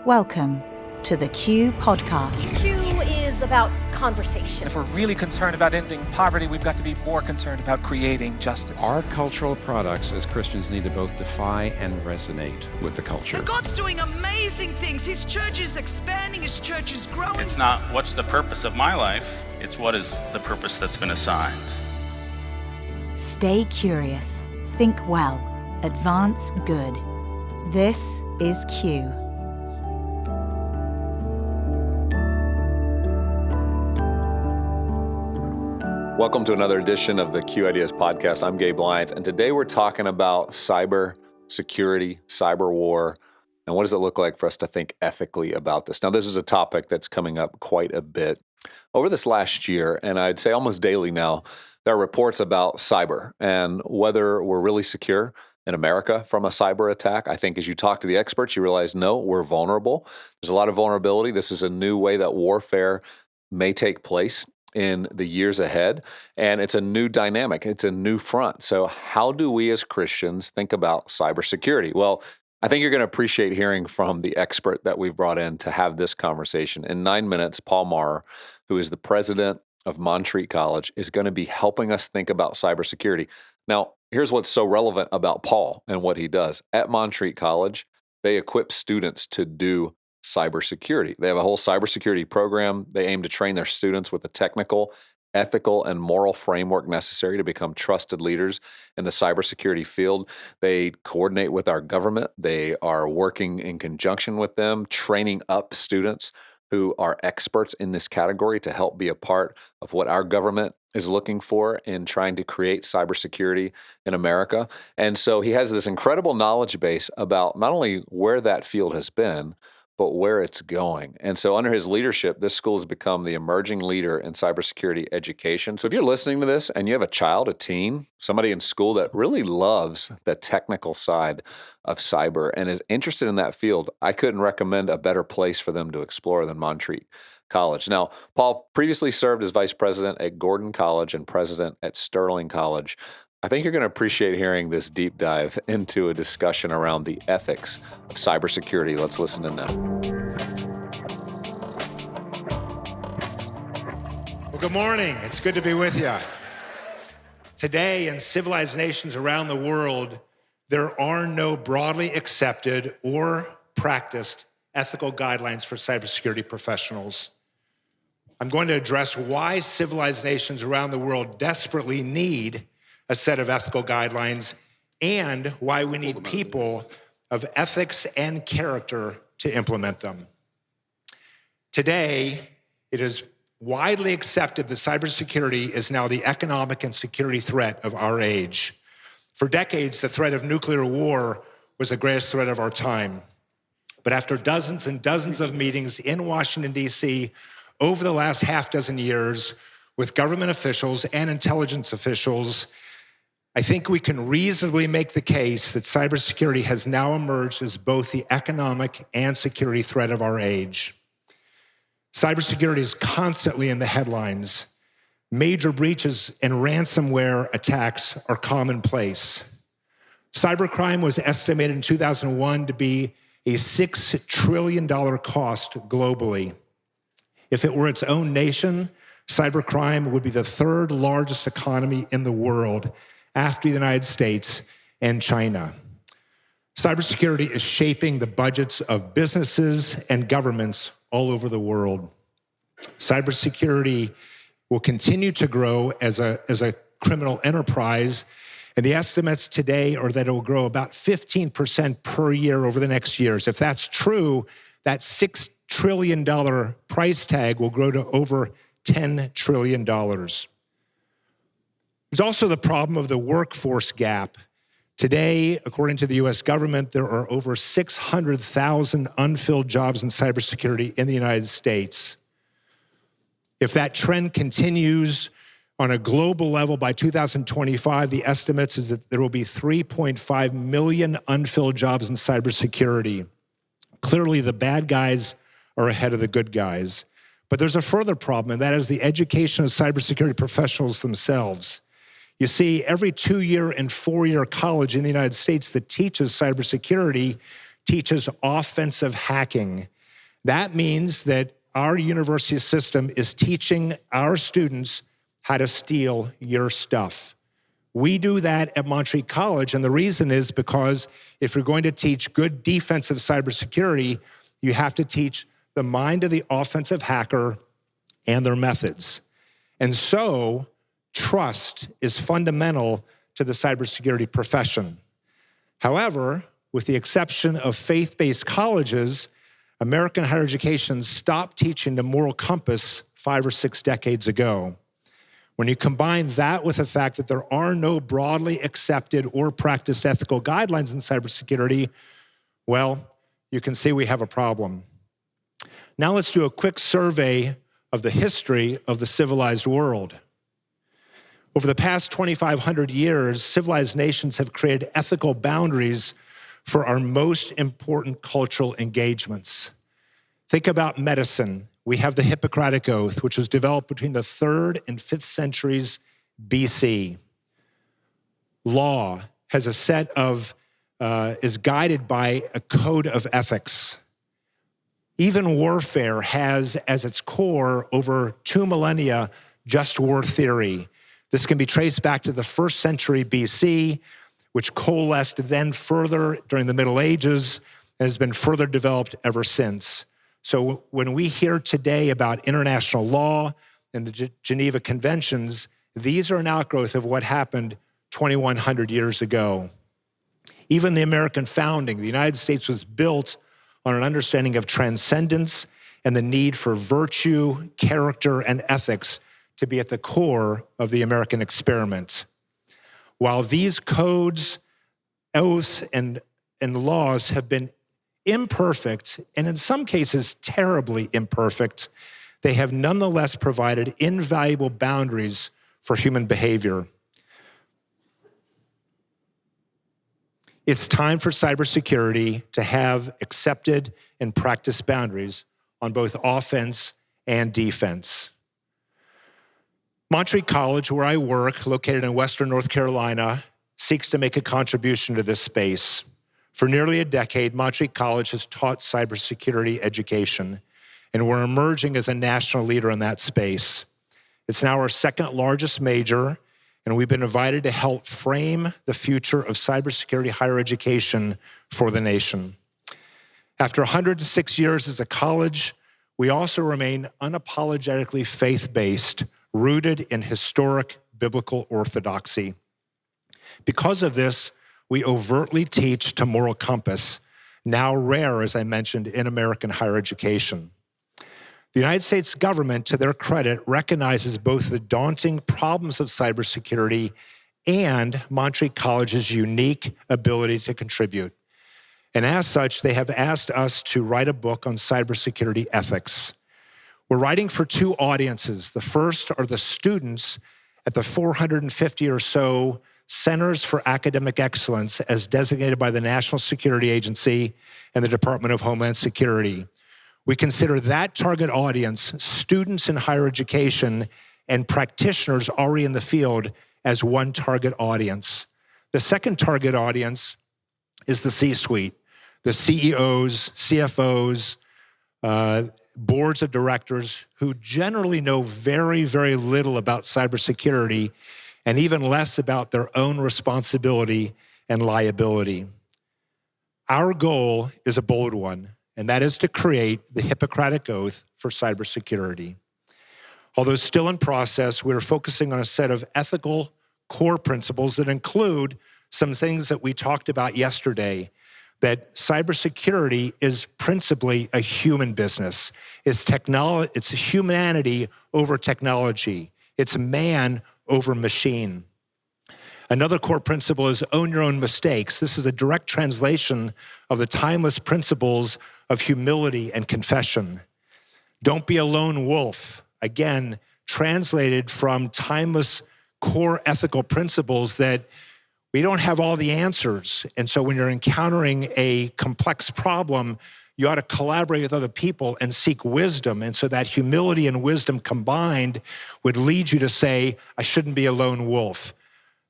Welcome to the Q Podcast. Q is about conversation. If we're really concerned about ending poverty, we've got to be more concerned about creating justice. Our cultural products as Christians need to both defy and resonate with the culture. And God's doing amazing things. His church is expanding, his church is growing. It's not what's the purpose of my life, it's what is the purpose that's been assigned. Stay curious, think well, advance good. This is Q. Welcome to another edition of the Q Ideas Podcast. I'm Gabe Lyons, and today we're talking about cyber security, cyber war, and what does it look like for us to think ethically about this? Now, this is a topic that's coming up quite a bit over this last year, and I'd say almost daily now, there are reports about cyber and whether we're really secure in America from a cyber attack. I think as you talk to the experts, you realize, no, we're vulnerable. There's a lot of vulnerability. This is a new way that warfare may take place in the years ahead, and it's a new dynamic. It's a new front. So how do we as Christians think about cybersecurity? Well, I think you're going to appreciate hearing from the expert that we've brought in to have this conversation. In 9 minutes, Paul Maurer, who is the president of Montreat College, is going to be helping us think about cybersecurity. Now, here's what's so relevant about Paul and what he does. At Montreat College, they equip students to do cybersecurity. They have a whole cybersecurity program. They aim to train their students with the technical, ethical, and moral framework necessary to become trusted leaders in the cybersecurity field. They coordinate with our government. They are working in conjunction with them, training up students who are experts in this category to help be a part of what our government is looking for in trying to create cybersecurity in America. And so he has this incredible knowledge base about not only where that field has been, but where it's going. And so under his leadership, this school has become the emerging leader in cybersecurity education. So if you're listening to this and you have a child, a teen, somebody in school that really loves the technical side of cyber and is interested in that field, I couldn't recommend a better place for them to explore than Montreat College. Now, Paul previously served as vice president at Gordon College and president at Sterling College. I think you're going to appreciate hearing this deep dive into a discussion around the ethics of cybersecurity. Let's listen in now. Well, good morning. It's good to be with you. Today, in civilized nations around the world, there are no broadly accepted or practiced ethical guidelines for cybersecurity professionals. I'm going to address why civilized nations around the world desperately need a set of ethical guidelines, and why we need people of ethics and character to implement them. Today, it is widely accepted that cybersecurity is now the economic and security threat of our age. For decades, the threat of nuclear war was the greatest threat of our time. But after dozens and dozens of meetings in Washington, D.C., over the last half dozen years, with government officials and intelligence officials, I think we can reasonably make the case that cybersecurity has now emerged as both the economic and security threat of our age. Cybersecurity is constantly in the headlines. Major breaches and ransomware attacks are commonplace. Cybercrime was estimated in 2001 to be a $6 trillion cost globally. If it were its own nation, cybercrime would be the third largest economy in the world, after the United States and China. Cybersecurity is shaping the budgets of businesses and governments all over the world. Cybersecurity will continue to grow as a criminal enterprise, and the estimates today are that it will grow about 15% per year over the next years. If that's true, that $6 trillion price tag will grow to over $10 trillion. There's also the problem of the workforce gap. Today, according to the U.S. government, there are over 600,000 unfilled jobs in cybersecurity in the United States. If that trend continues on a global level by 2025, the estimates is that there will be 3.5 million unfilled jobs in cybersecurity. Clearly, the bad guys are ahead of the good guys. But there's a further problem, and that is the education of cybersecurity professionals themselves. You see, every 2-year and 4-year college in the United States that teaches cybersecurity teaches offensive hacking. That means that our university system is teaching our students how to steal your stuff. We do that at Montreat College, and the reason is because if you're going to teach good defensive cybersecurity, you have to teach the mind of the offensive hacker and their methods. And so, trust is fundamental to the cybersecurity profession. However, with the exception of faith-based colleges, American higher education stopped teaching the moral compass 5 or 6 decades ago. When you combine that with the fact that there are no broadly accepted or practiced ethical guidelines in cybersecurity, well, you can see we have a problem. Now let's do a quick survey of the history of the civilized world. Over the past 2,500 years, civilized nations have created ethical boundaries for our most important cultural engagements. Think about medicine. We have the Hippocratic Oath, which was developed between the 3rd and 5th centuries BC. Law has a set of, is guided by a code of ethics. Even warfare has as its core over 2 millennia just war theory. This can be traced back to the 1st century BC, which coalesced then further during the Middle Ages and has been further developed ever since. So when we hear today about international law and the Geneva Conventions, these are an outgrowth of what happened 2,100 years ago. Even the American founding, the United States was built on an understanding of transcendence and the need for virtue, character, and ethics to be at the core of the American experiment. While these codes, oaths, and laws have been imperfect, and in some cases terribly imperfect, they have nonetheless provided invaluable boundaries for human behavior. It's time for cybersecurity to have accepted and practiced boundaries on both offense and defense. Montreat College, where I work, located in Western North Carolina, seeks to make a contribution to this space. For nearly a decade, Montreat College has taught cybersecurity education, and we're emerging as a national leader in that space. It's now our 2nd largest major, and we've been invited to help frame the future of cybersecurity higher education for the nation. After 106 years as a college, we also remain unapologetically faith-based, rooted in historic biblical orthodoxy. Because of this, we overtly teach to moral compass, now rare, as I mentioned, in American higher education. The United States government, to their credit, recognizes both the daunting problems of cybersecurity and Montreat College's unique ability to contribute. And as such, they have asked us to write a book on cybersecurity ethics. We're writing for 2 audiences. The first are the students at the 450 or so Centers for Academic Excellence as designated by the National Security Agency and the Department of Homeland Security. We consider that target audience, students in higher education and practitioners already in the field, as one target audience. The second target audience is the C-suite, the CEOs, CFOs, boards of directors who generally know very, very little about cybersecurity and even less about their own responsibility and liability. Our goal is a bold one, and that is to create the Hippocratic Oath for cybersecurity. Although still in process, we are focusing on a set of ethical core principles that include some things that we talked about yesterday, that cybersecurity is principally a human business. It's humanity over technology. It's man over machine. Another core principle is own your own mistakes. This is a direct translation of the timeless principles of humility and confession. Don't be a lone wolf. Again, translated from timeless core ethical principles that we don't have all the answers. And so when you're encountering a complex problem, you ought to collaborate with other people and seek wisdom. And so that humility and wisdom combined would lead you to say, I shouldn't be a lone wolf.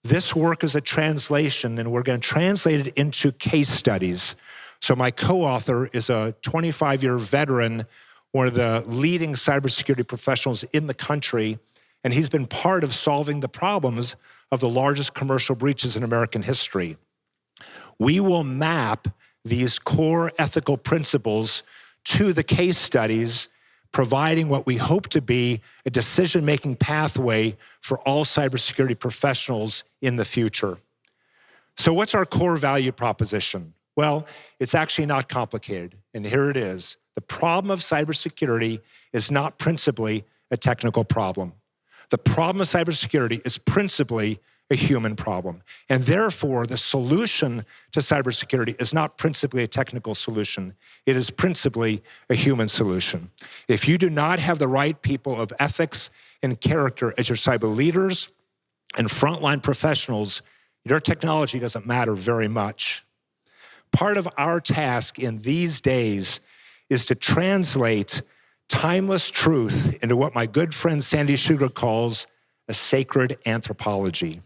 This work is a translation, and we're going to translate it into case studies. So my co-author is a 25-year veteran, one of the leading cybersecurity professionals in the country, and he's been part of solving the problems of the largest commercial breaches in American history. We will map these core ethical principles to the case studies, providing what we hope to be a decision-making pathway for all cybersecurity professionals in the future. So what's our core value proposition? Well, it's actually not complicated, and here it is. The problem of cybersecurity is not principally a technical problem. The problem of cybersecurity is principally a human problem. And therefore, the solution to cybersecurity is not principally a technical solution. It is principally a human solution. If you do not have the right people of ethics and character as your cyber leaders and frontline professionals, your technology doesn't matter very much. Part of our task in these days is to translate timeless truth into what my good friend Sandy Sugar calls a sacred anthropology.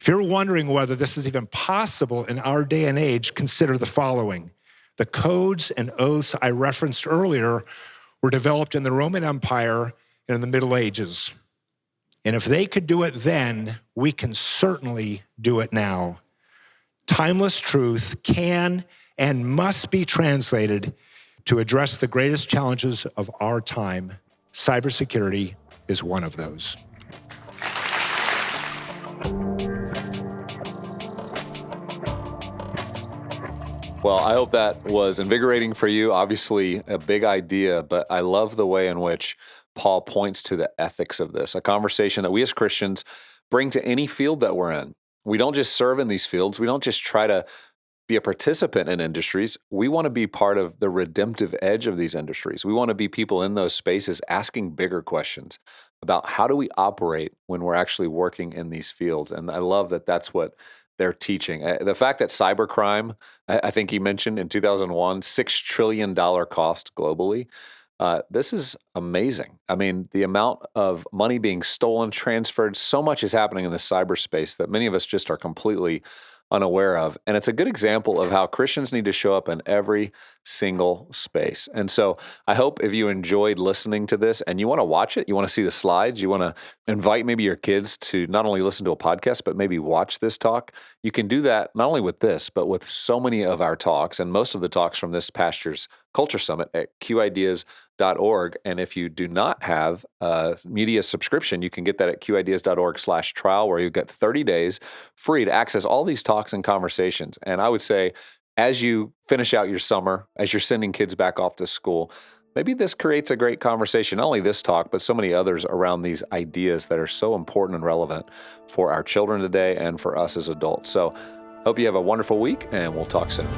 If you're wondering whether this is even possible in our day and age, consider the following. The codes and oaths I referenced earlier were developed in the Roman Empire and in the Middle Ages. And if they could do it then, we can certainly do it now. Timeless truth can and must be translated to address the greatest challenges of our time. Cybersecurity is one of those. Well, I hope that was invigorating for you. Obviously, a big idea, but I love the way in which Paul points to the ethics of this, a conversation that we as Christians bring to any field that we're in. We don't just serve in these fields. We don't just try to be a participant in industries. We want to be part of the redemptive edge of these industries. We want to be people in those spaces asking bigger questions about how do we operate when we're actually working in these fields. And I love that that's what they're teaching. The fact that cybercrime, I think he mentioned in 2001, $6 trillion cost globally. This is amazing. I mean, the amount of money being stolen, transferred, so much is happening in the cyberspace that many of us just are completely unaware of. And it's a good example of how Christians need to show up in every single space. And so I hope if you enjoyed listening to this and you want to watch it, you want to see the slides, you want to invite maybe your kids to not only listen to a podcast, but maybe watch this talk, you can do that not only with this, but with so many of our talks and most of the talks from this past year's Culture Summit at qideas.org. And if you do not have a media subscription, you can get that at qideas.org/trial, where you get 30 days free to access all these talks and conversations. And I would say, as you finish out your summer, as you're sending kids back off to school, maybe this creates a great conversation, not only this talk, but so many others around these ideas that are so important and relevant for our children today and for us as adults. So hope you have a wonderful week, and we'll talk soon.